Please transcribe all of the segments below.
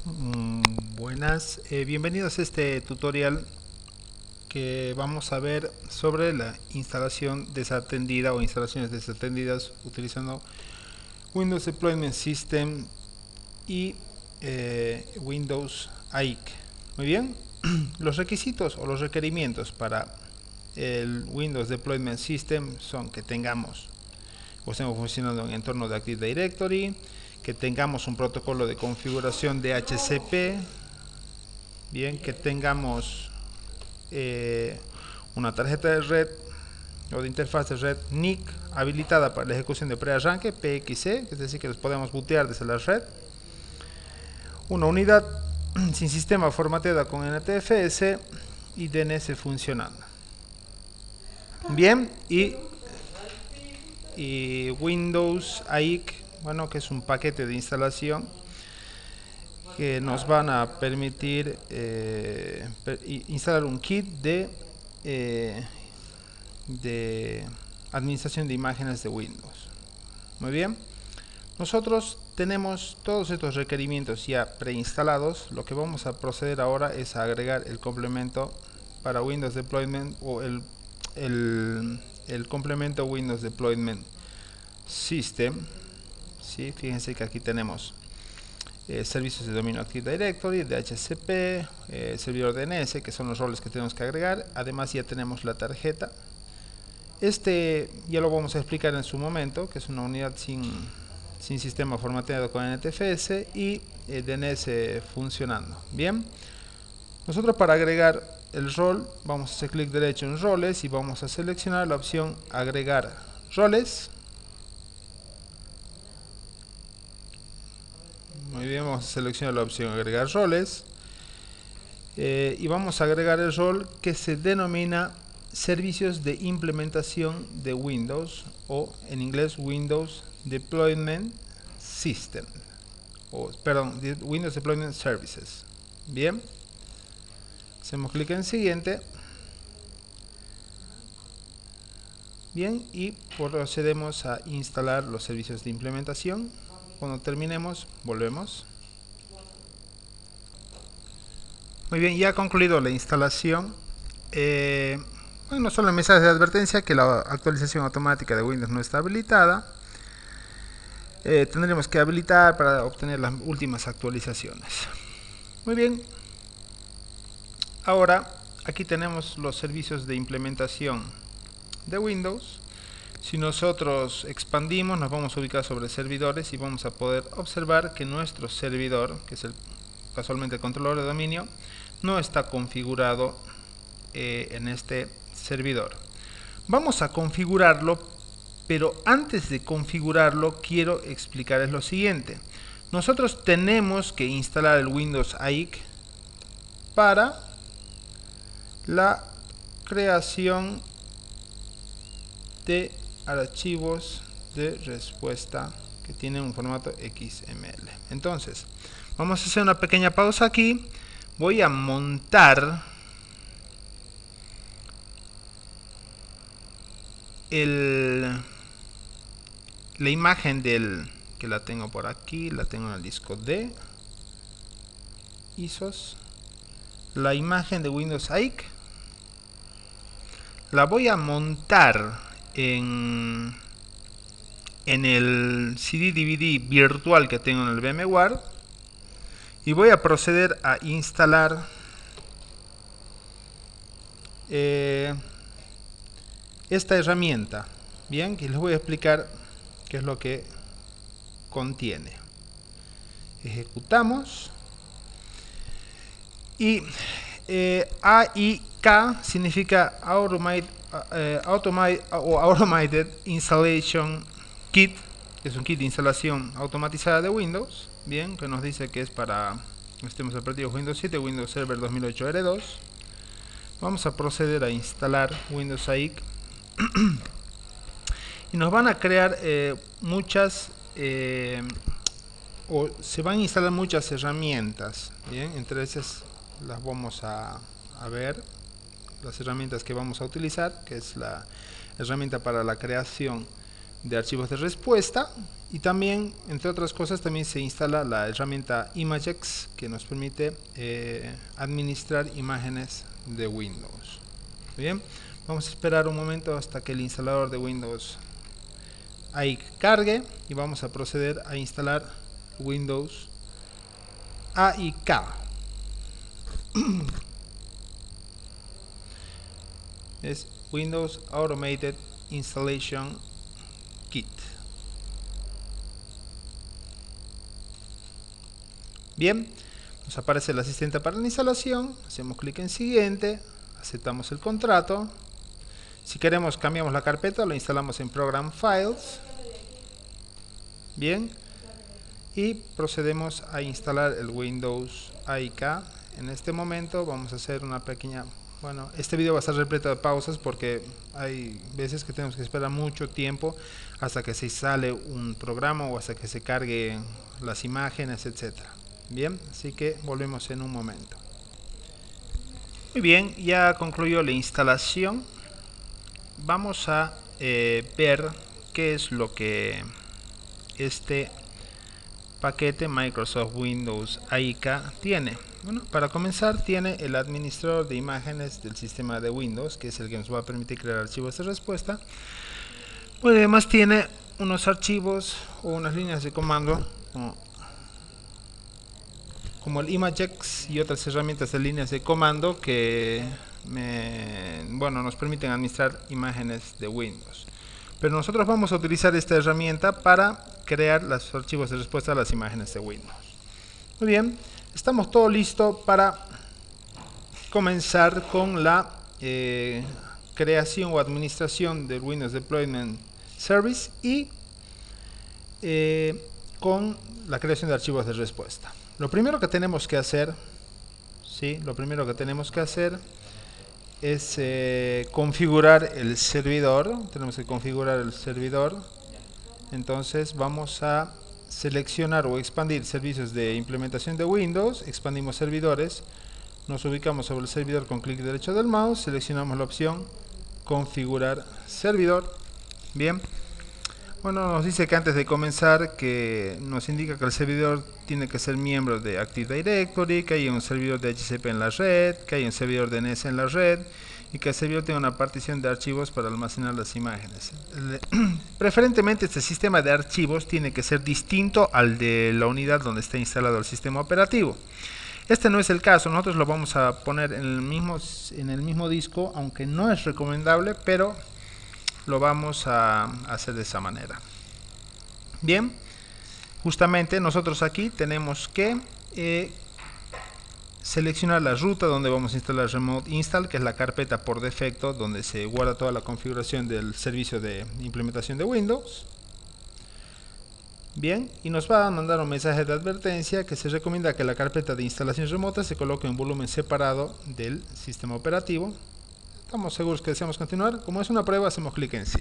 Buenas, bienvenidos a este tutorial que vamos a ver sobre la instalación desatendida o instalaciones desatendidas utilizando Windows Deployment System y Windows AIC. Muy bien, los requisitos o los requerimientos para el Windows Deployment System son que tengamos o estemos funcionando en entorno de Active Directory, que tengamos un protocolo de configuración de DHCP, bien, que tengamos una tarjeta de red o de interfaz de red NIC habilitada para la ejecución de prearranque PXE, es decir, que los podemos bootear desde la red, una unidad sin sistema formateada con NTFS y DNS funcionando. Bien, y Windows AIC, bueno, que es un paquete de instalación que nos van a permitir instalar un kit de administración de imágenes de Windows. Muy bien, nosotros tenemos todos estos requerimientos ya preinstalados. Lo que vamos a proceder ahora es a agregar el complemento para Windows Deployment o el complemento Windows Deployment System. ¿Sí? Fíjense que aquí tenemos servicios de dominio Active Directory, DHCP, servidor DNS, que son los roles que tenemos que agregar. Además ya tenemos la tarjeta. Este ya lo vamos a explicar en su momento, que es una unidad sin sistema formateado con NTFS y DNS funcionando. Bien, nosotros para agregar el rol vamos a hacer clic derecho en roles y vamos a seleccionar la opción agregar roles. Muy bien, vamos a seleccionar la opción agregar roles y vamos a agregar el rol que se denomina servicios de implementación de Windows, o en inglés Windows Deployment System, o perdón, Windows Deployment Services. Bien, hacemos clic en siguiente. Bien, y procedemos a instalar los servicios de implementación. Cuando terminemos, volvemos. Muy bien, ya ha concluido la instalación. Bueno, solo el mensaje de advertencia que la actualización automática de Windows no está habilitada. Tendremos que habilitar para obtener las últimas actualizaciones. Muy bien. Ahora, aquí tenemos los servicios de implementación de Windows. Si nosotros expandimos, nos vamos a ubicar sobre servidores y vamos a poder observar que nuestro servidor, que es casualmente el controlador de dominio, no está configurado en este servidor. Vamos a configurarlo, pero antes de configurarlo quiero explicarles lo siguiente. Nosotros tenemos que instalar el Windows AIC para la creación de archivos de respuesta que tienen un formato XML. Entonces, vamos a hacer una pequeña pausa aquí. Voy a montar la imagen que la tengo por aquí, la tengo en el disco D, ISOs, la imagen de Windows AIC, la voy a montar en el CD DVD virtual que tengo en el VMware y voy a proceder a instalar esta herramienta. Bien, que les voy a explicar qué es lo que contiene. Ejecutamos y AIK significa Automated Installation Kit, que es un kit de instalación automatizada de Windows. Bien, que nos dice que es para sistemas operativos Windows 7, Windows Server 2008 R2. Vamos a proceder a instalar Windows AIC y nos van a crear muchas o se van a instalar muchas herramientas. Bien, entre esas las vamos a ver, las herramientas que vamos a utilizar, que es la herramienta para la creación de archivos de respuesta. Y también, entre otras cosas, también se instala la herramienta Imagex, que nos permite administrar imágenes de Windows. Bien, vamos a esperar un momento hasta que el instalador de Windows ahí cargue y vamos a proceder a instalar Windows AIK. Es Windows Automated Installation Kit. Bien, nos aparece el asistente para la instalación, hacemos clic en siguiente, aceptamos el contrato. Si queremos cambiamos la carpeta, lo instalamos en Program Files. Bien, y procedemos a instalar el Windows AIK. En este momento vamos a hacer una pequeña... Bueno, este video va a estar repleto de pausas porque hay veces que tenemos que esperar mucho tiempo hasta que se instale un programa o hasta que se carguen las imágenes, etcétera. Bien, así que volvemos en un momento. Muy bien, ya concluyó la instalación. Vamos a ver qué es lo que este paquete Microsoft Windows AIK tiene. Bueno, para comenzar tiene el administrador de imágenes del sistema de Windows, que es el que nos va a permitir crear archivos de respuesta. Pues además tiene unos archivos o unas líneas de comando como el Imagex y otras herramientas de líneas de comando que nos permiten administrar imágenes de Windows. Pero nosotros vamos a utilizar esta herramienta para crear los archivos de respuesta a las imágenes de Windows. Muy bien, estamos todo listo para comenzar con la creación o administración del Windows Deployment Service y con la creación de archivos de respuesta. Lo primero que tenemos que hacer, es configurar el servidor. Tenemos que configurar el servidor. Entonces vamos a seleccionar o expandir servicios de implementación de Windows. Expandimos servidores. Nos ubicamos sobre el servidor con clic derecho del mouse. Seleccionamos la opción configurar servidor. Bien. Bueno, nos dice que antes de comenzar que nos indica que el servidor tiene que ser miembro de Active Directory, que hay un servidor de HCP en la red, que hay un servidor de DNS en la red y que el servidor tiene una partición de archivos para almacenar las imágenes. Preferentemente este sistema de archivos tiene que ser distinto al de la unidad donde está instalado el sistema operativo. Este no es el caso, nosotros lo vamos a poner en el mismo disco, aunque no es recomendable, pero lo vamos a hacer de esa manera. Bien, justamente nosotros aquí tenemos que seleccionar la ruta donde vamos a instalar Remote Install, que es la carpeta por defecto donde se guarda toda la configuración del servicio de implementación de Windows. Bien, y nos va a mandar un mensaje de advertencia que se recomienda que la carpeta de instalación remota se coloque en volumen separado del sistema operativo. Estamos seguros que deseamos continuar. Como es una prueba, hacemos clic en sí.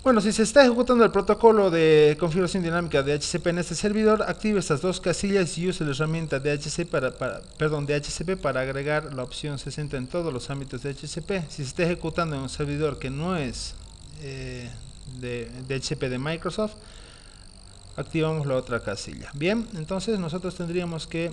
Bueno, si se está ejecutando el protocolo de configuración dinámica de HCP en este servidor, active estas dos casillas y use la herramienta de HCP para agregar la opción 60 en todos los ámbitos de HCP. Si se está ejecutando en un servidor que no es de HCP de Microsoft, activamos la otra casilla. Bien, entonces nosotros tendríamos que,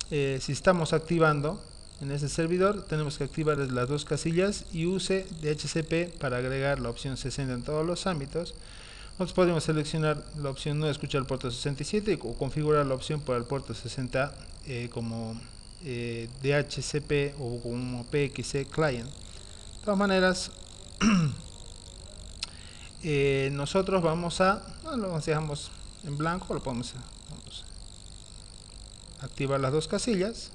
si estamos activando en ese servidor, tenemos que activar las dos casillas y use DHCP para agregar la opción 60 en todos los ámbitos. Nosotros podemos seleccionar la opción no escuchar el puerto 67 o configurar la opción para el puerto 60 como DHCP o como PXE client. De todas maneras, nosotros vamos a, lo dejamos en blanco, lo podemos activar las dos casillas.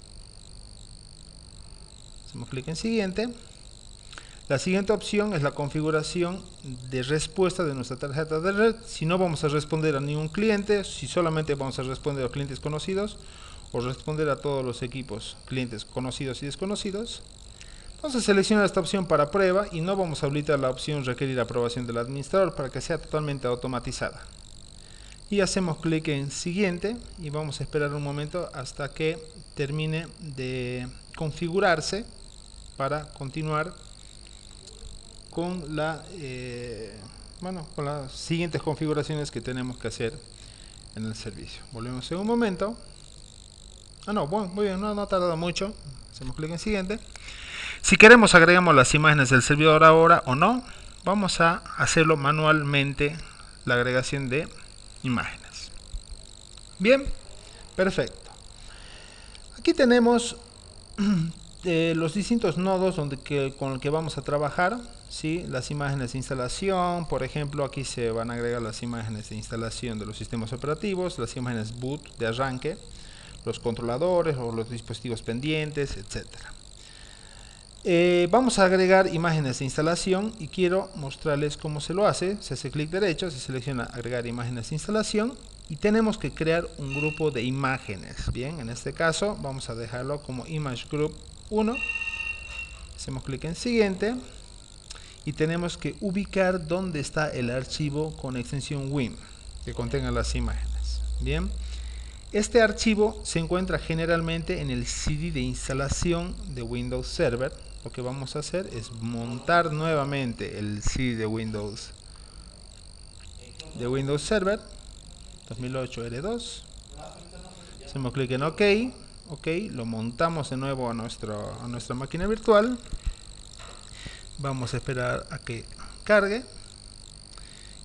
Hacemos clic en siguiente. La siguiente opción es la configuración de respuesta de nuestra tarjeta de red. Si no vamos a responder a ningún cliente, si solamente vamos a responder a clientes conocidos o responder a todos los equipos, clientes conocidos y desconocidos, vamos a seleccionar esta opción para prueba y no vamos a habilitar la opción requerir aprobación del administrador para que sea totalmente automatizada. Y hacemos clic en siguiente y vamos a esperar un momento hasta que termine de configurarse para continuar con la bueno, con las siguientes configuraciones que tenemos que hacer en el servicio. Volvemos en un momento. No, bueno, muy bien, no ha tardado mucho. Hacemos clic en siguiente. Si queremos agregamos las imágenes del servidor ahora o no, vamos a hacerlo manualmente, la agregación de imágenes. Bien, perfecto. Aquí tenemos los distintos nodos con los que vamos a trabajar, ¿sí? Las imágenes de instalación, por ejemplo, aquí se van a agregar las imágenes de instalación de los sistemas operativos, las imágenes boot de arranque, los controladores o los dispositivos pendientes, etcétera. Vamos a agregar imágenes de instalación y quiero mostrarles cómo se lo hace. Se hace clic derecho, se selecciona agregar imágenes de instalación y tenemos que crear un grupo de imágenes. Bien, en este caso vamos a dejarlo como image group 1. Hacemos clic en siguiente y tenemos que ubicar dónde está el archivo con extensión WIM que contenga las imágenes. Bien, este archivo se encuentra generalmente en el CD de instalación de Windows Server. Lo que vamos a hacer es montar nuevamente el CD de Windows Server 2008 R2. Hacemos clic en OK. OK, lo montamos de nuevo a nuestra máquina virtual. Vamos a esperar a que cargue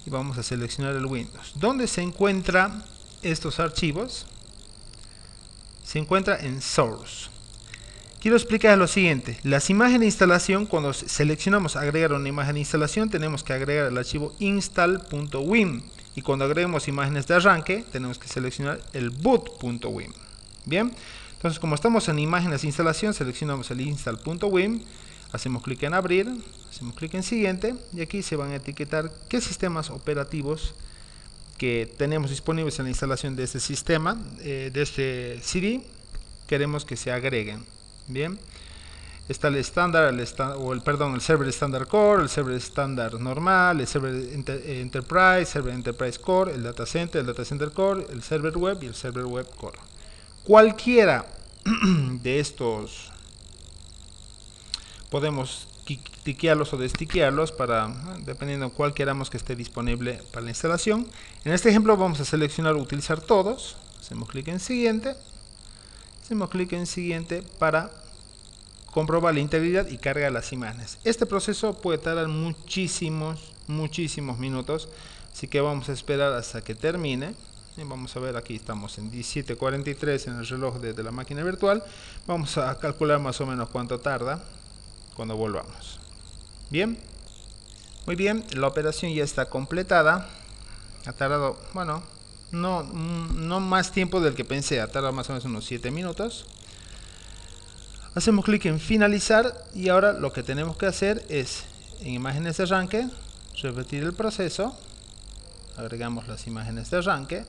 y vamos a seleccionar el Windows. ¿Dónde se encuentran estos archivos? Se encuentra en Source. Quiero explicar lo siguiente. Las imágenes de instalación, cuando seleccionamos agregar una imagen de instalación, tenemos que agregar el archivo install.wim. Y cuando agregamos imágenes de arranque, tenemos que seleccionar el boot.wim. Bien, entonces como estamos en imágenes de instalación, seleccionamos el install.wim, hacemos clic en abrir, hacemos clic en siguiente, y aquí se van a etiquetar qué sistemas operativos que tenemos disponibles en la instalación de este sistema, de este CD, queremos que se agreguen. Bien, está el estándar, el server estándar core, el server estándar normal, el server enterprise core, el data center core, el server web y el server web core. Cualquiera de estos podemos tiquearlos o destiquearlos dependiendo de cuál queramos que esté disponible para la instalación. En este ejemplo vamos a seleccionar utilizar todos. Hacemos clic en siguiente. Hacemos clic en siguiente para comprobar la integridad y carga las imágenes. Este proceso puede tardar muchísimos minutos, así que vamos a esperar hasta que termine. Y vamos a ver, aquí estamos en 17:43 en el reloj de la máquina virtual. Vamos a calcular más o menos cuánto tarda cuando volvamos. Bien, muy bien, la operación ya está completada. Ha tardado, bueno, no más tiempo del que pensé, ha tardado más o menos unos 7 minutos. Hacemos clic en finalizar y ahora lo que tenemos que hacer es, en imágenes de arranque, repetir el proceso. Agregamos las imágenes de arranque.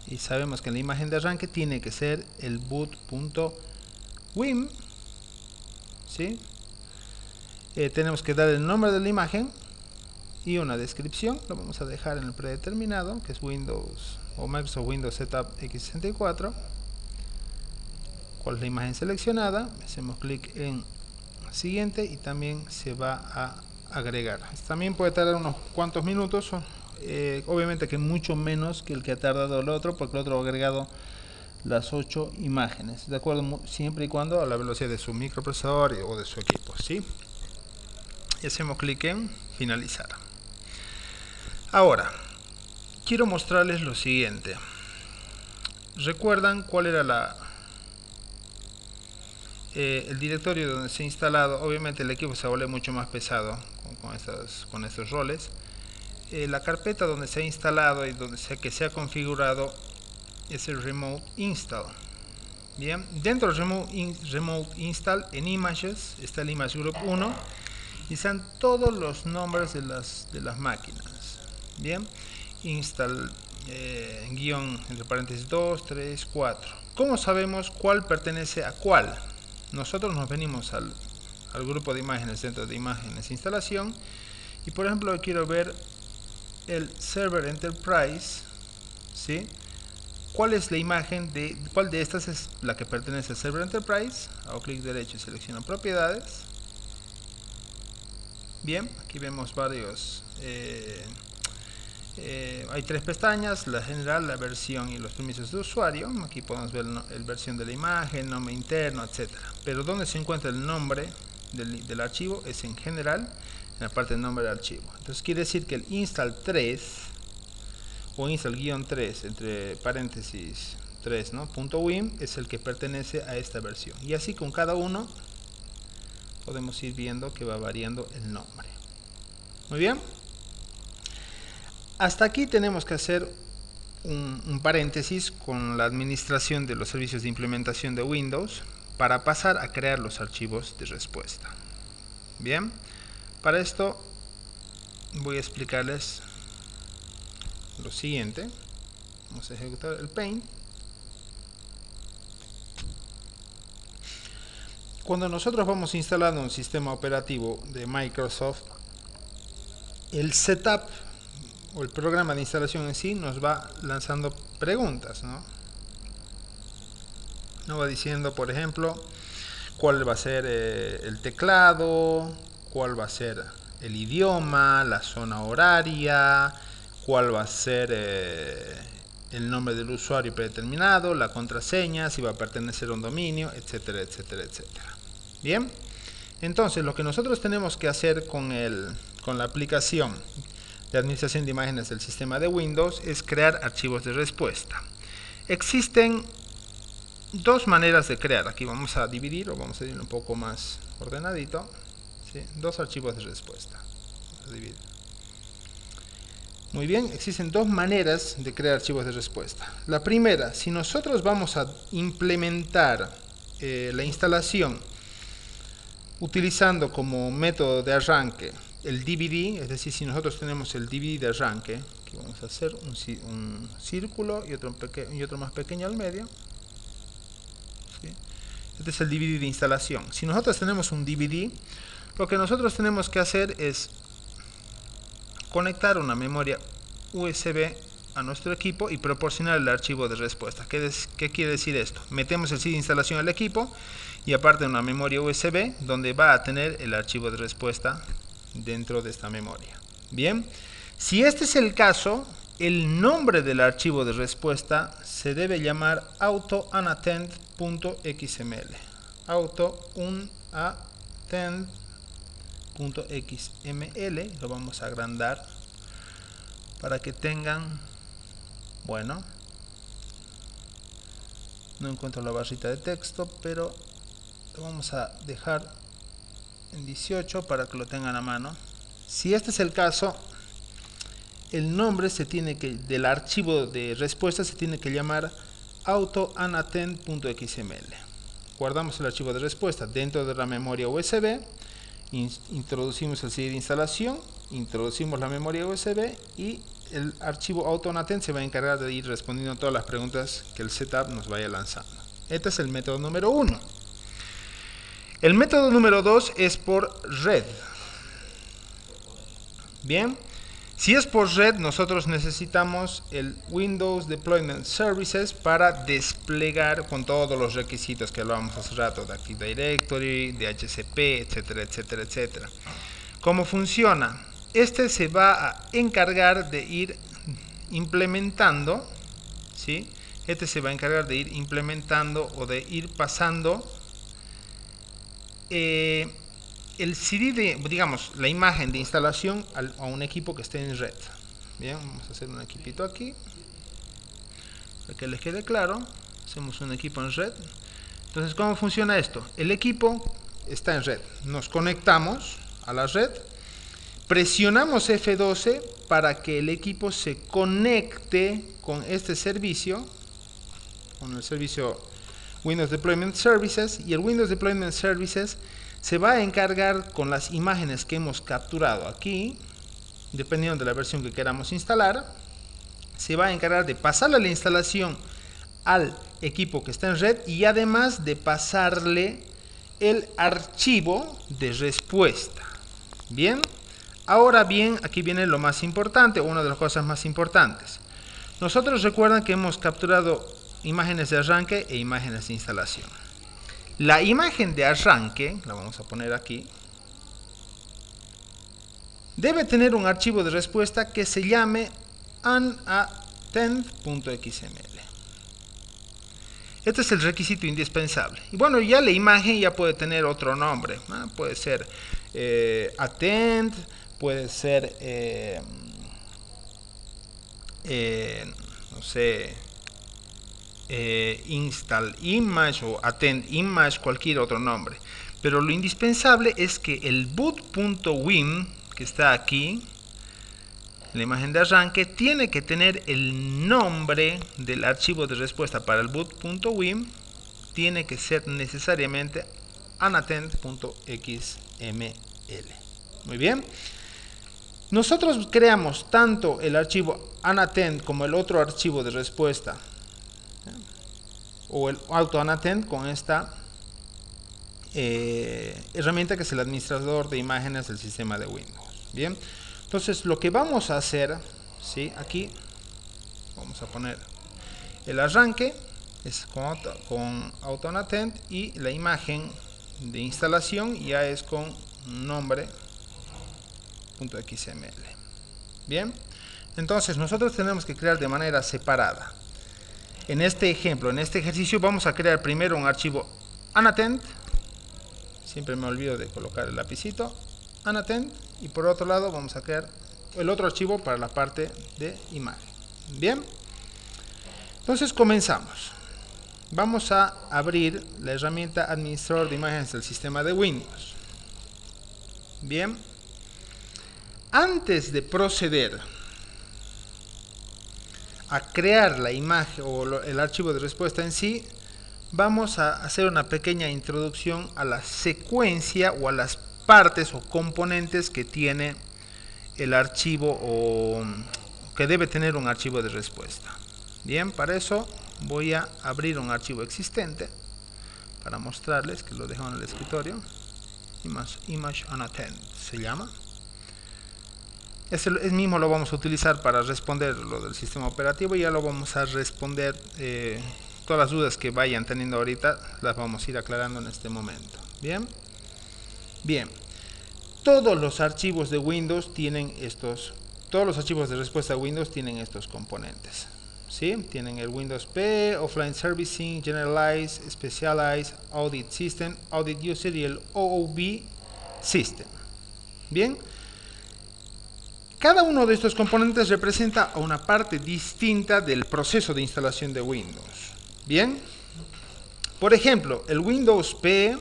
Y sabemos que en la imagen de arranque tiene que ser el boot.wim, ¿sí? Tenemos que dar el nombre de la imagen y una descripción. Lo vamos a dejar en el predeterminado, que es Windows o Microsoft Windows Setup x64. ¿Cuál es la imagen seleccionada? Hacemos clic en siguiente y también se va a agregar. También puede tardar unos cuantos minutos, obviamente que mucho menos que el que ha tardado el otro, porque el otro ha agregado las 8 imágenes, de acuerdo, siempre y cuando a la velocidad de su microprocesador o de su equipo, ¿sí? Y hacemos clic en finalizar. Ahora, quiero mostrarles lo siguiente. ¿Recuerdan cuál era el directorio donde se ha instalado? Obviamente el equipo se vuelve mucho más pesado con estos roles. La carpeta donde se ha instalado y donde que se ha configurado es el Remote Install. Bien, dentro del Remote Install, en Images está el Image Group 1 y están todos los nombres de las máquinas. Bien, Install guión entre paréntesis 2, 3, 4. ¿Cómo sabemos cuál pertenece a cuál? Nosotros nos venimos al grupo de imágenes dentro de imágenes instalación y por ejemplo quiero ver el Server Enterprise, ¿sí? ¿Cuál es la imagen cuál de estas es la que pertenece al Server Enterprise? Hago clic derecho y selecciono propiedades. Bien, aquí vemos varios, hay tres pestañas: la general, la versión y los permisos de usuario. Aquí podemos ver la versión de la imagen, nombre interno, etcétera. Pero donde se encuentra el nombre del archivo es en general, en la parte de nombre del archivo. Entonces quiere decir que el install 3 o install-3 entre paréntesis 3, ¿no? .wim es el que pertenece a esta versión, y así con cada uno podemos ir viendo que va variando el nombre. Muy bien, hasta aquí tenemos que hacer un paréntesis con la administración de los servicios de implementación de Windows para pasar a crear los archivos de respuesta. Bien, para esto voy a explicarles lo siguiente. Vamos a ejecutar el Paint. Cuando nosotros vamos instalando un sistema operativo de Microsoft, el setup o el programa de instalación en sí nos va lanzando preguntas, ¿no? Nos va diciendo, por ejemplo, cuál va a ser el teclado, cuál va a ser el idioma, la zona horaria, cuál va a ser el nombre del usuario predeterminado, la contraseña, si va a pertenecer a un dominio, etcétera, etcétera, etcétera. Bien, entonces lo que nosotros tenemos que hacer con la aplicación de administración de imágenes del sistema de Windows es crear archivos de respuesta. Existen dos maneras de crear. Aquí vamos a dividir, o vamos a ir un poco más ordenadito, ¿sí? Dos archivos de respuesta. Vamos a dividir. Muy bien, existen dos maneras de crear archivos de respuesta. La primera, si nosotros vamos a implementar la instalación utilizando como método de arranque el DVD, es decir, si nosotros tenemos el DVD de arranque, aquí vamos a hacer un círculo y otro más pequeño al medio. ¿Sí? Este es el DVD de instalación. Si nosotros tenemos un DVD, lo que nosotros tenemos que hacer es conectar una memoria USB a nuestro equipo y proporcionar el archivo de respuesta. ¿Qué quiere decir esto? Metemos el CD de instalación al equipo y aparte una memoria USB donde va a tener el archivo de respuesta dentro de esta memoria. Bien, si este es el caso, el nombre del archivo de respuesta se debe llamar autounattend.xml. autounattend.xml, lo vamos a agrandar para que tengan, bueno, no encuentro la barrita de texto, pero lo vamos a dejar en 18 para que lo tengan a mano. Si este es el caso, el nombre del archivo de respuesta se tiene que llamar autounattend.xml. Guardamos el archivo de respuesta dentro de la memoria USB, introducimos el CD de instalación, introducimos la memoria USB y el archivo autounattend se va a encargar de ir respondiendo a todas las preguntas que el setup nos vaya lanzando. Este es el método número 1. El método número 2 es por red. Bien, si es por red, nosotros necesitamos el Windows Deployment Services para desplegar con todos los requisitos que hablábamos hace rato, de Active Directory, de HCP, etcétera, etcétera, etcétera. ¿Cómo funciona? Este se va a encargar de ir implementando, ¿sí? Este se va a encargar de ir implementando o de ir pasando el CD digamos, la imagen de instalación a un equipo que esté en red. Bien, vamos a hacer un equipito aquí para que les quede claro. Hacemos un equipo en red. Entonces, ¿cómo funciona esto? El equipo está en red. Nos conectamos a la red, presionamos F12 para que el equipo se conecte con este servicio, con el servicio Windows Deployment Services, y el Windows Deployment Services se va a encargar con las imágenes que hemos capturado aquí, dependiendo de la versión que queramos instalar, se va a encargar de pasarle la instalación al equipo que está en red y además de pasarle el archivo de respuesta. Bien, ahora bien, aquí viene lo más importante, una de las cosas más importantes. Nosotros recuerdan que hemos capturado imágenes de arranque e imágenes de instalación. La imagen de arranque, la vamos a poner aquí, debe tener un archivo de respuesta que se llame unattend.xml. Este es el requisito indispensable. Y bueno, ya la imagen ya puede tener otro nombre, ¿no? Puede ser attend, puede ser no sé, install image o attend image, cualquier otro nombre. Pero lo indispensable es que el boot.wim que está aquí, la imagen de arranque, tiene que tener el nombre del archivo de respuesta para el boot.wim, tiene que ser necesariamente unattend.xml. Muy bien. Nosotros creamos tanto el archivo unattend como el otro archivo de respuesta, o el auto unattend, con esta herramienta que es el administrador de imágenes del sistema de Windows. Bien, entonces lo que vamos a hacer, ¿sí? Aquí vamos a poner el arranque, es con auto unattend, y la imagen de instalación ya es con nombre.xml. Bien, entonces nosotros tenemos que crear de manera separada. En este ejemplo, en este ejercicio, vamos a crear primero un archivo unattend. Siempre me olvido de colocar el lapicito, unattend, y por otro lado vamos a crear el otro archivo para la parte de imagen. Bien, entonces comenzamos. Vamos a abrir la herramienta administrador de imágenes del sistema de Windows. Bien, antes de proceder a crear la imagen o el archivo de respuesta en sí, vamos a hacer una pequeña introducción a la secuencia o a las partes o componentes que tiene el archivo o que debe tener un archivo de respuesta. Bien, para eso voy a abrir un archivo existente para mostrarles, que lo dejo en el escritorio. Image unattend se llama. Ese mismo lo vamos a utilizar para responder lo del sistema operativo, y ya lo vamos a responder. Todas las dudas que vayan teniendo ahorita las vamos a ir aclarando en este momento. Bien, bien, todos los archivos de Windows tienen todos los archivos de respuesta de Windows tienen estos componentes, ¿sí? Tienen el Windows P, Offline Servicing, Generalize, Specialize, Audit System, Audit User y el OOB System. Bien, cada uno de estos componentes representa una parte distinta del proceso de instalación de Windows. Bien, por ejemplo, el Windows P,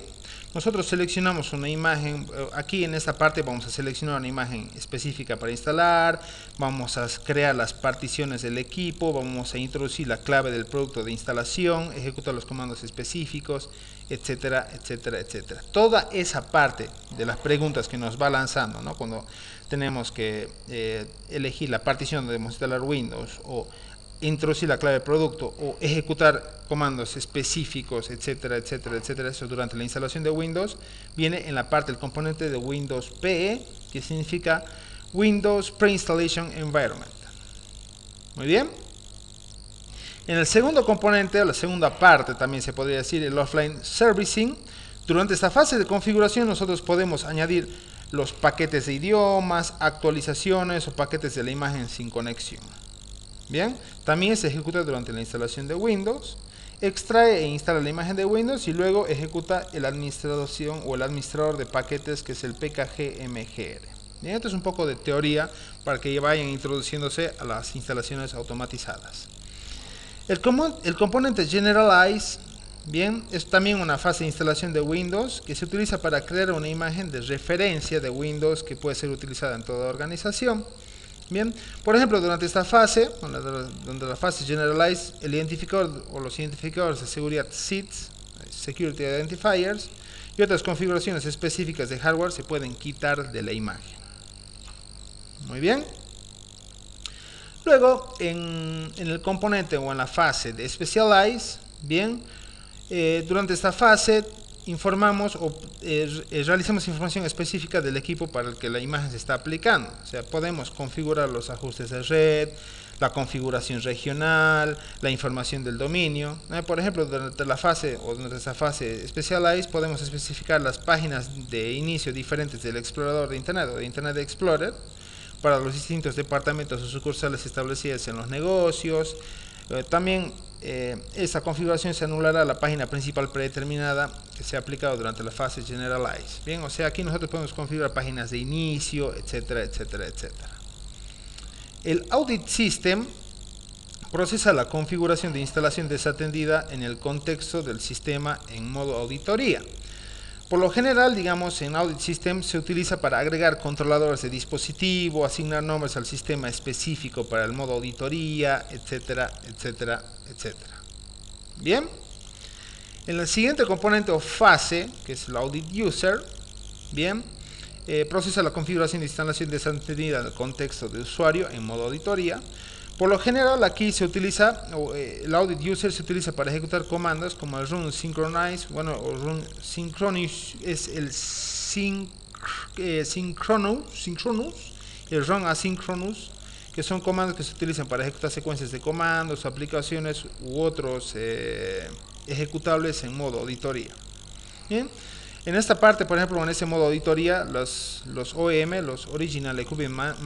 nosotros seleccionamos una imagen. Aquí en esta parte vamos a seleccionar una imagen específica para instalar, vamos a crear las particiones del equipo, vamos a introducir la clave del producto de instalación, ejecutar los comandos específicos, etcétera, etcétera, etcétera. Toda esa parte de las preguntas que nos va lanzando, ¿no? Cuando tenemos que elegir la partición donde debemos instalar Windows, o introducir la clave de producto, o ejecutar comandos específicos, etcétera, etcétera, etcétera. Eso durante la instalación de Windows viene en la parte del componente de Windows PE, que significa Windows Pre-Installation Environment. Muy bien. En el segundo componente, o la segunda parte también se podría decir, el Offline Servicing. Durante esta fase de configuración nosotros podemos añadir los paquetes de idiomas, actualizaciones o paquetes de la imagen sin conexión. Bien, también se ejecuta durante la instalación de Windows, extrae e instala la imagen de Windows y luego ejecuta la administración o el administrador de paquetes, que es el pkg-mgr. Bien, esto es un poco de teoría para que vayan introduciéndose a las instalaciones automatizadas. El componente Generalize, bien, es también una fase de instalación de Windows que se utiliza para crear una imagen de referencia de Windows que puede ser utilizada en toda organización. Bien, por ejemplo, durante esta fase, donde la fase Generalize, el identificador o los identificadores de seguridad SIDs, Security Identifiers, y otras configuraciones específicas de hardware se pueden quitar de la imagen. Muy bien. Luego, en el componente o en la fase de Specialize, bien, durante esta fase informamos o realizamos información específica del equipo para el que la imagen se está aplicando. O sea, podemos configurar los ajustes de red, la configuración regional, la información del dominio. Por ejemplo, durante la fase o durante esa fase Specialize podemos especificar las páginas de inicio diferentes del explorador de Internet o de Internet Explorer para los distintos departamentos o sucursales establecidas en los negocios. También esa configuración se anulará a la página principal predeterminada que se ha aplicado durante la fase Generalize. Bien, o sea, aquí nosotros podemos configurar páginas de inicio, etcétera, etcétera, etcétera. El Audit System procesa la configuración de instalación desatendida en el contexto del sistema en modo auditoría. Por lo general, digamos, en Audit System se utiliza para agregar controladores de dispositivo, asignar nombres al sistema específico para el modo auditoría, etcétera, etcétera, etcétera. Bien, en el siguiente componente o fase, que es el Audit User, bien, procesa la configuración de instalación desatendida en el contexto de usuario en modo auditoría. Por lo general aquí se utiliza, el Audit User se utiliza para ejecutar comandos como el Run Synchronize, bueno, o Run Synchronous es el Synchronous, el Run Asynchronous, que son comandos que se utilizan para ejecutar secuencias de comandos, aplicaciones u otros ejecutables en modo auditoría. Bien. En esta parte, por ejemplo, en ese modo auditoría, los OEM, los Original Equipment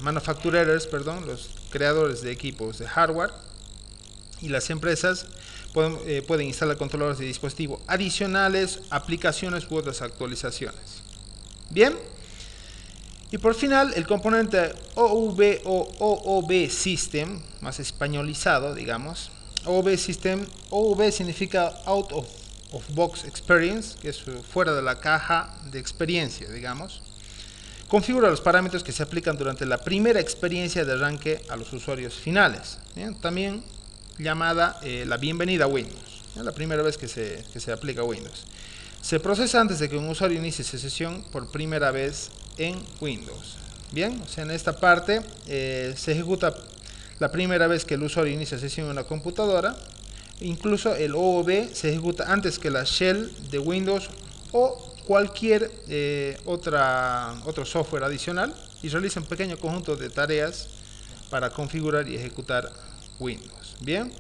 Manufacturers, los creadores de equipos de hardware y las empresas pueden instalar controladores de dispositivo adicionales, aplicaciones u otras actualizaciones. Bien. Y por final, el componente OOB o OOB System, más españolizado, digamos. OOB System, OOB significa Out of Box Experience, que es fuera de la caja de experiencia, digamos. Configura los parámetros que se aplican durante la primera experiencia de arranque a los usuarios finales. Bien, también llamada la bienvenida a Windows, la primera vez que se aplica Windows. Se procesa antes de que un usuario inicie su sesión por primera vez en Windows. Bien, o sea, en esta parte se ejecuta la primera vez que el usuario inicia sesión en una computadora. Incluso el OOB se ejecuta antes que la shell de Windows o cualquier otro software adicional y realiza un pequeño conjunto de tareas para configurar y ejecutar Windows. Bien,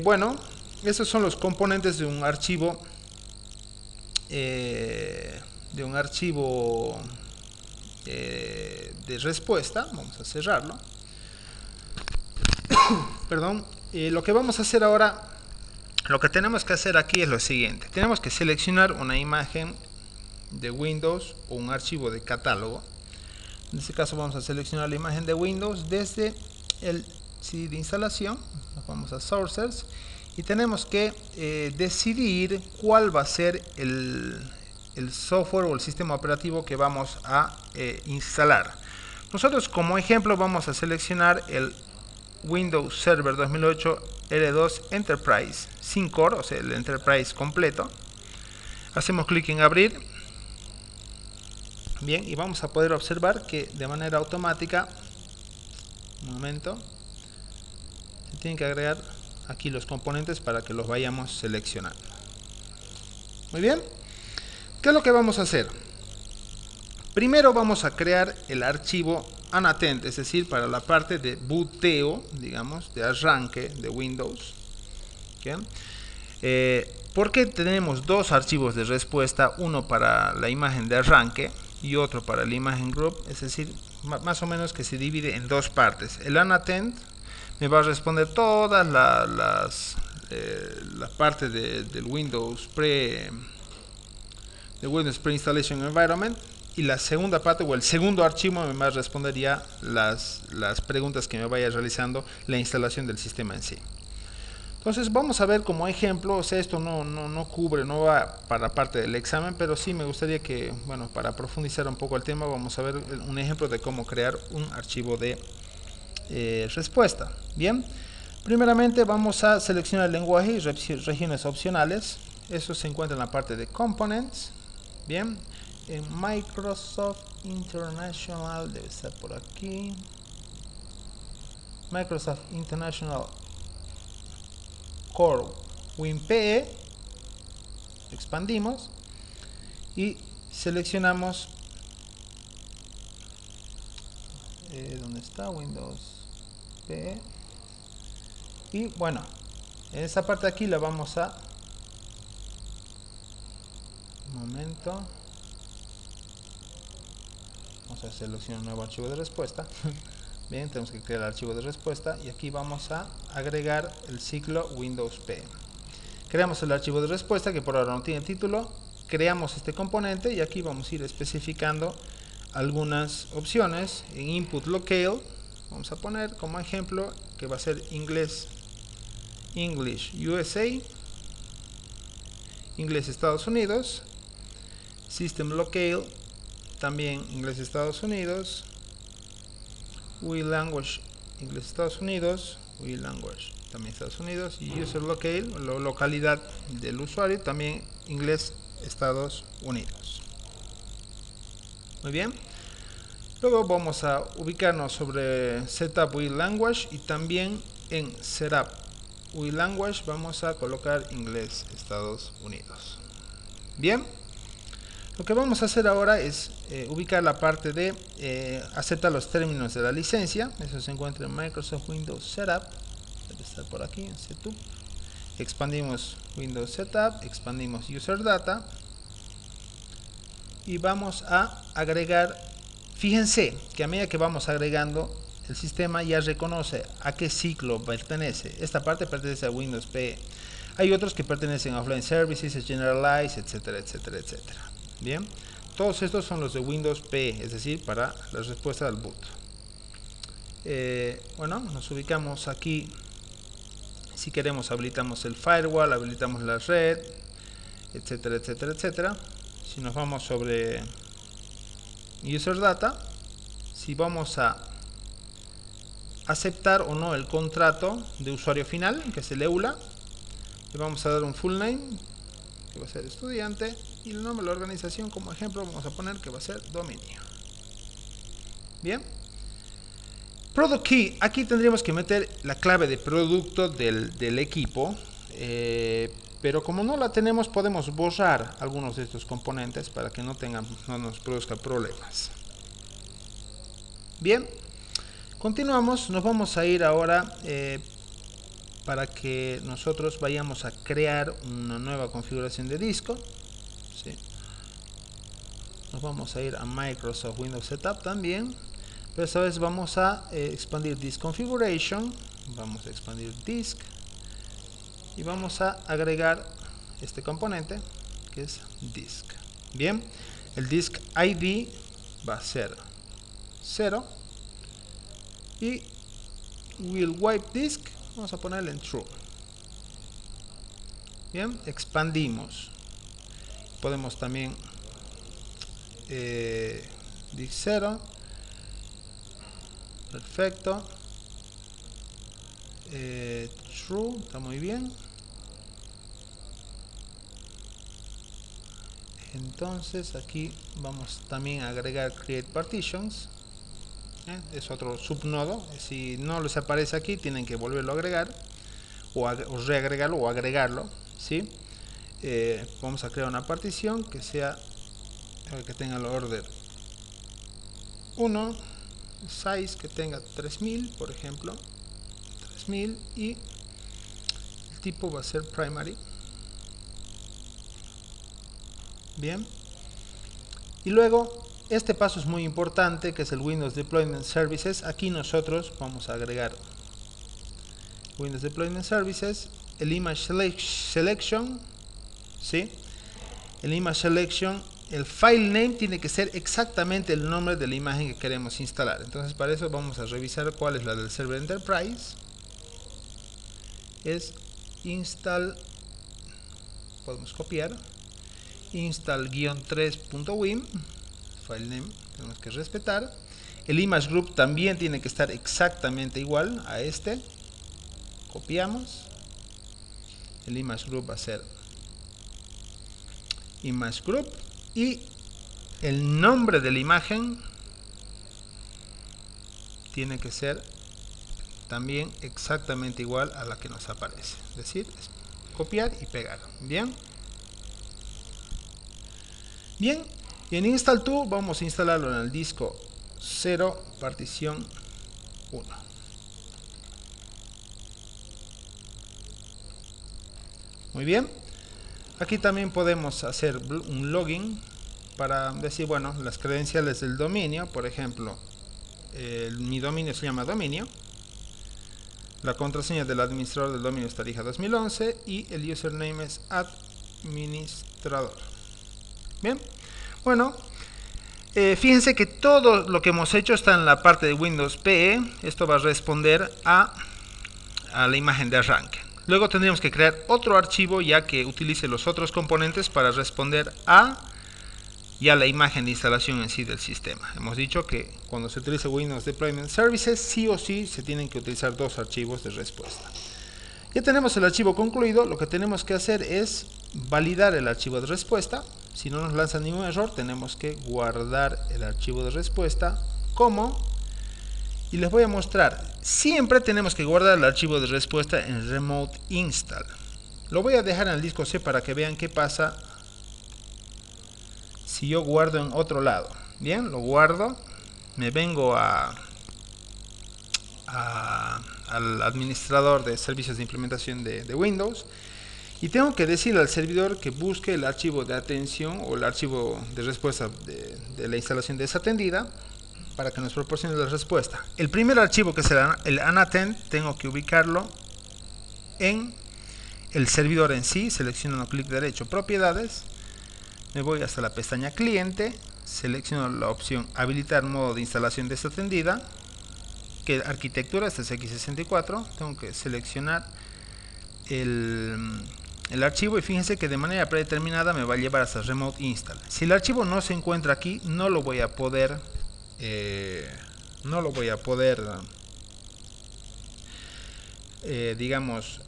bueno, estos son los componentes de un archivo de respuesta. Vamos a cerrarlo. Perdón. Lo que vamos a hacer ahora, lo que tenemos que hacer aquí es lo siguiente. Tenemos que seleccionar una imagen de Windows o un archivo de catálogo. En este caso vamos a seleccionar la imagen de Windows desde el CD de instalación. Nos vamos a Sources y tenemos que decidir cuál va a ser el software o el sistema operativo que vamos a instalar. Nosotros como ejemplo vamos a seleccionar el Windows Server 2008 R2 Enterprise sin core, o sea, el Enterprise completo. Hacemos clic en abrir. Bien, y vamos a poder observar que de manera automática, un momento, se tienen que agregar aquí los componentes para que los vayamos seleccionando. Muy bien, ¿qué es lo que vamos a hacer? Primero vamos a crear el archivo unattended, es decir, para la parte de booteo, digamos, de arranque de Windows. Porque tenemos dos archivos de respuesta, uno para la imagen de arranque y otro para la imagen group, es decir, más o menos que se divide en dos partes. El unattended me va a responder todas la parte del Windows Pre-Installation Environment, y la segunda parte o el segundo archivo me va a responder ya las preguntas que me vaya realizando la instalación del sistema en sí. Entonces vamos a ver como ejemplo, o sea, esto no cubre, no va para parte del examen, pero sí me gustaría que, bueno, para profundizar un poco el tema, vamos a ver un ejemplo de cómo crear un archivo de respuesta. Bien, primeramente vamos a seleccionar el lenguaje y regiones opcionales. Eso se encuentra en la parte de Components. Bien, en Microsoft International, debe estar por aquí. Microsoft International Core WinPE, expandimos y seleccionamos ¿dónde está? Windows P. Y bueno, en esta parte de aquí la vamos a... Un momento. Vamos a seleccionar un nuevo archivo de respuesta. Bien, tenemos que crear el archivo de respuesta y aquí vamos a agregar el ciclo Windows P. Creamos el archivo de respuesta que por ahora no tiene título. Creamos este componente y aquí vamos a ir especificando algunas opciones. En input locale vamos a poner como ejemplo que va a ser inglés, English USA, inglés Estados Unidos. System locale también inglés Estados Unidos. UI language inglés Estados Unidos. UI language también Estados Unidos. Y user locale, la localidad del usuario, también inglés Estados Unidos. Muy bien. Luego vamos a ubicarnos sobre setup UI language y también en setup UI language vamos a colocar inglés Estados Unidos. Bien. Lo que vamos a hacer ahora es ubicar la parte de aceptar los términos de la licencia. Eso se encuentra en Microsoft Windows Setup. Debe estar por aquí en Setup. Expandimos Windows Setup, expandimos User Data y vamos a agregar. Fíjense que a medida que vamos agregando, el sistema ya reconoce a qué ciclo pertenece. Esta parte pertenece a Windows P. Hay otros que pertenecen a Offline Services, Generalize, etcétera, etcétera, etcétera. Bien, todos estos son los de Windows P, es decir, para la respuesta al boot. Bueno, nos ubicamos aquí. Si queremos, habilitamos el firewall, habilitamos la red, etcétera, etcétera, etcétera. Si nos vamos sobre User Data, si vamos a aceptar o no el contrato de usuario final, que es el EULA, le vamos a dar un full name, que va a ser estudiante, y el nombre de la organización como ejemplo vamos a poner que va a ser dominio. Bien, product key, aquí tendríamos que meter la clave de producto del equipo, pero como no la tenemos podemos borrar algunos de estos componentes para que no nos produzca problemas. Bien, continuamos, nos vamos a ir ahora para que nosotros vayamos a crear una nueva configuración de disco. ¿Sí? Nos vamos a ir a Microsoft Windows Setup también, pero esta vez vamos a expandir Disk Configuration, vamos a expandir Disk y vamos a agregar este componente que es Disk. Bien, el Disk ID va a ser 0 y will wipe disk vamos a ponerle en true. Bien, expandimos, podemos también disk 0, perfecto, true, está muy bien. Entonces aquí vamos también a agregar create partitions, es otro subnodo. Si no les aparece aquí tienen que volverlo a agregar o reagregarlo o agregarlo, ¿sí? Vamos a crear una partición que sea que tenga el order 1, size que tenga 3000 por ejemplo, 3000, y el tipo va a ser primary. Bien, y luego este paso es muy importante, que es el Windows Deployment Services. Aquí nosotros vamos a agregar Windows Deployment Services, el Image Selection, ¿sí? El Image Selection, el file name tiene que ser exactamente el nombre de la imagen que queremos instalar. Entonces para eso vamos a revisar cuál es la del server Enterprise. Es install, podemos copiar, install-3.wim, file name tenemos que respetar. El image group también tiene que estar exactamente igual a este. Copiamos. El image group va a ser image group y el nombre de la imagen tiene que ser también exactamente igual a la que nos aparece. Es decir, copiar y pegar. Bien. Bien, y en install to vamos a instalarlo en el disco 0 partición 1. Muy bien. Aquí también podemos hacer un login para decir, bueno, las credenciales del dominio. Por ejemplo, mi dominio se llama dominio. La contraseña del administrador del dominio es Tarija 2011 y el username es administrador. Bien, bueno, fíjense que todo lo que hemos hecho está en la parte de Windows PE. Esto va a responder a la imagen de arranque. Luego tendríamos que crear otro archivo ya que utilice los otros componentes para responder a la imagen de instalación en sí del sistema. Hemos dicho que cuando se utiliza Windows Deployment Services, sí o sí se tienen que utilizar dos archivos de respuesta. Ya tenemos el archivo concluido. Lo que tenemos que hacer es validar el archivo de respuesta. Si no nos lanza ningún error, tenemos que guardar el archivo de respuesta como, y les voy a mostrar, siempre tenemos que guardar el archivo de respuesta en Remote Install. Lo voy a dejar en el disco C para que vean qué pasa si yo guardo en otro lado. Bien, lo guardo, me vengo al administrador de servicios de implementación de Windows y tengo que decirle al servidor que busque el archivo de atención o el archivo de respuesta de la instalación desatendida para que nos proporcione la respuesta. El primer archivo, que es el unattend, tengo que ubicarlo en el servidor en sí, seleccionando clic derecho, propiedades, me voy hasta la pestaña cliente, selecciono la opción habilitar modo de instalación desatendida, que arquitectura, este es x64, tengo que seleccionar el archivo y fíjense que de manera predeterminada me va a llevar hasta Remote Install. Si el archivo no se encuentra aquí, no lo voy a poder digamos,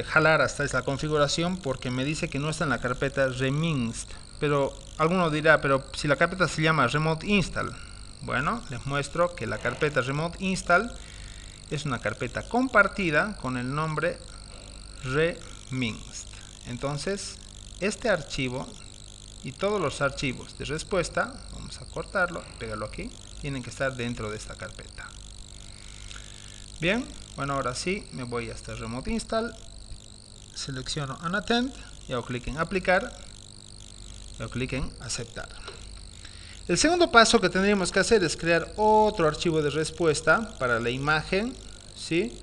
jalar hasta esta configuración porque me dice que no está en la carpeta Remixed. Pero alguno dirá, pero si la carpeta se llama Remote Install. Bueno, les muestro que la carpeta Remote Install es una carpeta compartida con el nombre Remixed. Entonces, este archivo y todos los archivos de respuesta, vamos a cortarlo y pegarlo aquí, tienen que estar dentro de esta carpeta. Bien, bueno, ahora sí me voy hasta Remote Install, selecciono Unattend y hago clic en aplicar y hago clic en aceptar. El segundo paso que tendríamos que hacer es crear otro archivo de respuesta para la imagen, ¿sí?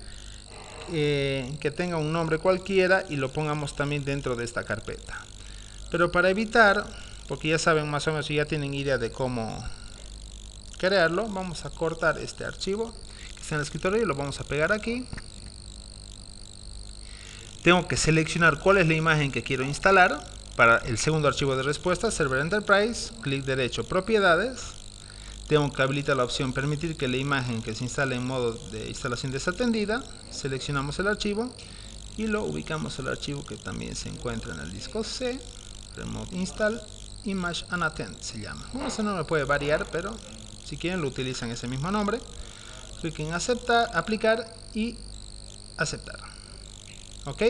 Que tenga un nombre cualquiera y lo pongamos también dentro de esta carpeta. Pero para evitar, porque ya saben más o menos, ya tienen idea de cómo crearlo, vamos a cortar este archivo que está en el escritorio y lo vamos a pegar aquí. Tengo que seleccionar cuál es la imagen que quiero instalar para el segundo archivo de respuesta, Server Enterprise, clic derecho, propiedades. Tengo que habilitar la opción permitir que la imagen que se instale en modo de instalación desatendida. Seleccionamos el archivo y lo ubicamos al archivo que también se encuentra en el disco C, Remote Install Image Unattend se llama. Ese nombre puede variar, pero si quieren lo utilizan ese mismo nombre. Clic en aceptar, aplicar y aceptar. ¿Ok?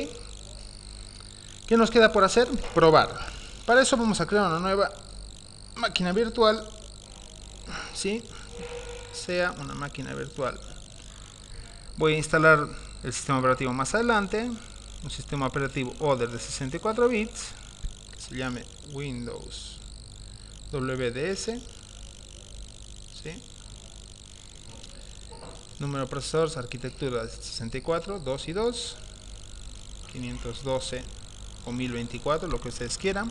¿Qué nos queda por hacer? Probar. Para eso vamos a crear una nueva máquina virtual. ¿Sí? Sea una máquina virtual. Voy a instalar el sistema operativo más adelante. Un sistema operativo Other de 64 bits. Que se llame Windows WDS. ¿Sí? Número de procesadores, arquitectura de 64, 2 y 2. 512 o 1024, lo que ustedes quieran.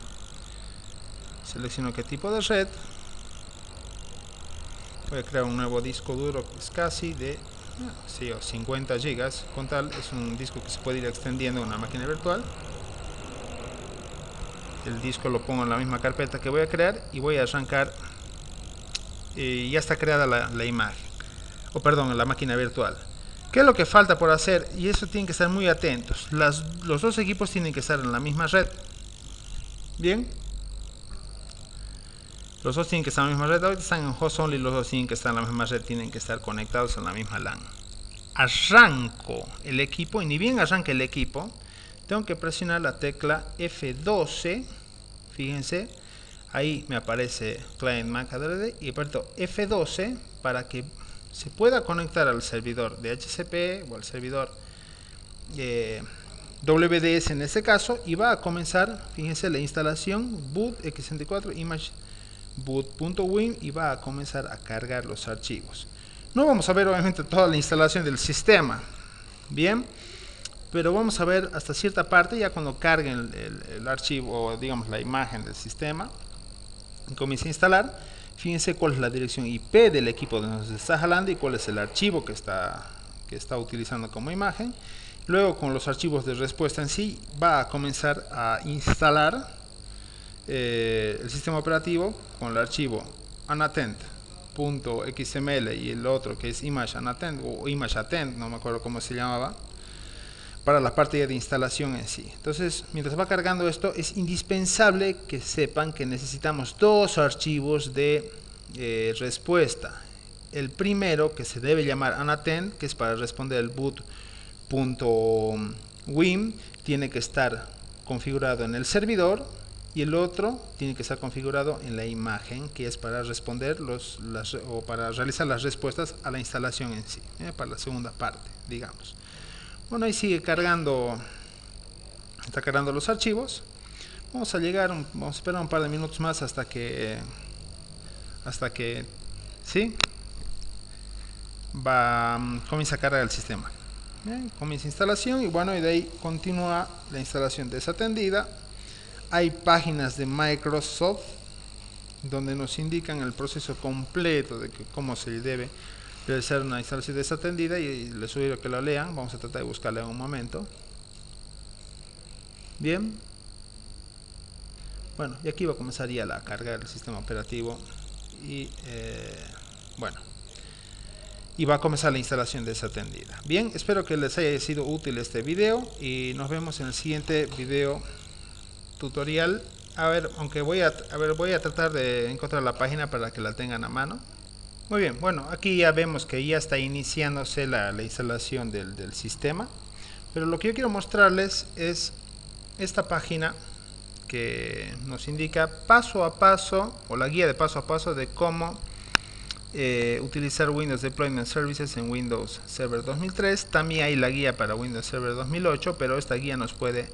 Selecciono qué tipo de red. Voy a crear un nuevo disco duro que es casi de 50 GB. Con tal, es un disco que se puede ir extendiendo en una máquina virtual. El disco lo pongo en la misma carpeta que voy a crear y voy a arrancar. Ya está creada la imagen, o perdón, la máquina virtual. ¿Qué es lo que falta por hacer? Y eso tienen que estar muy atentos. Los dos equipos tienen que estar en la misma red. Bien. Los dos tienen que estar en la misma red. Ahorita están en host only, los dos tienen que estar en la misma red, tienen que estar conectados en la misma LAN. Arranco el equipo y ni bien arranque el equipo, tengo que presionar la tecla F12. Fíjense, ahí me aparece Client MAC Adrede y aprieto F12 para que se pueda conectar al servidor de DHCP o al servidor WDS en este caso, y va a comenzar, fíjense, la instalación boot x64 image boot.win y va a comenzar a cargar los archivos. No vamos a ver obviamente toda la instalación del sistema, bien, pero vamos a ver hasta cierta parte. Ya cuando carguen el archivo, o digamos la imagen del sistema y comience a instalar, fíjense cuál es la dirección IP del equipo donde se está jalando y cuál es el archivo que está utilizando como imagen. Luego, con los archivos de respuesta en sí, va a comenzar a instalar el sistema operativo con el archivo unattend.xml y el otro que es image unattend o image attend, no me acuerdo cómo se llamaba, para la parte de instalación en sí. Entonces, mientras va cargando esto, es indispensable que sepan que necesitamos dos archivos de respuesta. El primero, que se debe llamar unattend, que es para responder el boot.wim, tiene que estar configurado en el servidor, y el otro tiene que estar configurado en la imagen, que es para responder o para realizar las respuestas a la instalación en sí, para la segunda parte, digamos. Bueno, ahí sigue cargando, está cargando los archivos. Vamos a esperar un par de minutos más hasta que sí, comienza a cargar el sistema. Bien, comienza instalación y bueno, y de ahí continúa la instalación desatendida. Hay páginas de Microsoft donde nos indican el proceso completo de cómo se debe realizar una instalación desatendida, y les sugiero que lo lean. Vamos a tratar de buscarla en un momento. Bien, bueno, y aquí va a comenzar ya a cargar el sistema operativo y bueno, y va a comenzar la instalación desatendida. Bien, espero que les haya sido útil este video y nos vemos en el siguiente video tutorial. A ver, aunque voy a tratar de encontrar la página para que la tengan a mano. Muy bien, bueno, aquí ya vemos que ya está iniciándose la instalación del sistema, pero lo que yo quiero mostrarles es esta página que nos indica paso a paso, o la guía de paso a paso de cómo utilizar Windows Deployment Services en Windows Server 2003. También hay la guía para Windows Server 2008, pero esta guía nos puede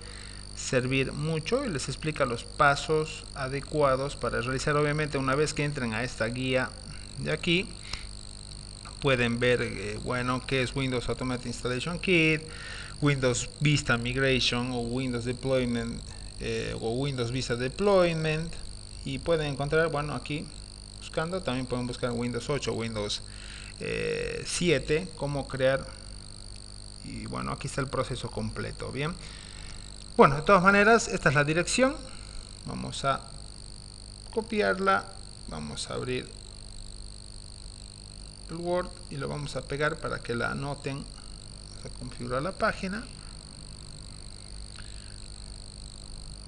servir mucho y les explica los pasos adecuados para realizar. Obviamente, una vez que entren a esta guía de aquí, pueden ver bueno, qué es Windows Automatic Installation Kit, Windows Vista Migration o Windows Deployment o Windows Vista Deployment, y pueden encontrar, bueno, aquí buscando, también pueden buscar Windows 8, Windows 7, cómo crear, y bueno, aquí está el proceso completo. Bien, bueno, de todas maneras, esta es la dirección. Vamos a copiarla, vamos a abrir el Word y lo vamos a pegar para que la anoten. Vamos a configurar la página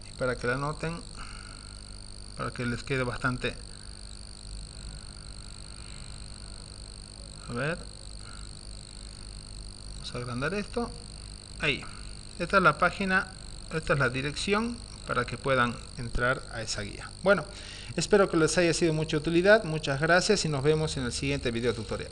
y para que la anoten, para que les quede bastante. A ver, vamos a agrandar esto. Ahí, esta es la página, esta es la dirección para que puedan entrar a esa guía. Bueno, espero que les haya sido de mucha utilidad. Muchas gracias y nos vemos en el siguiente video tutorial.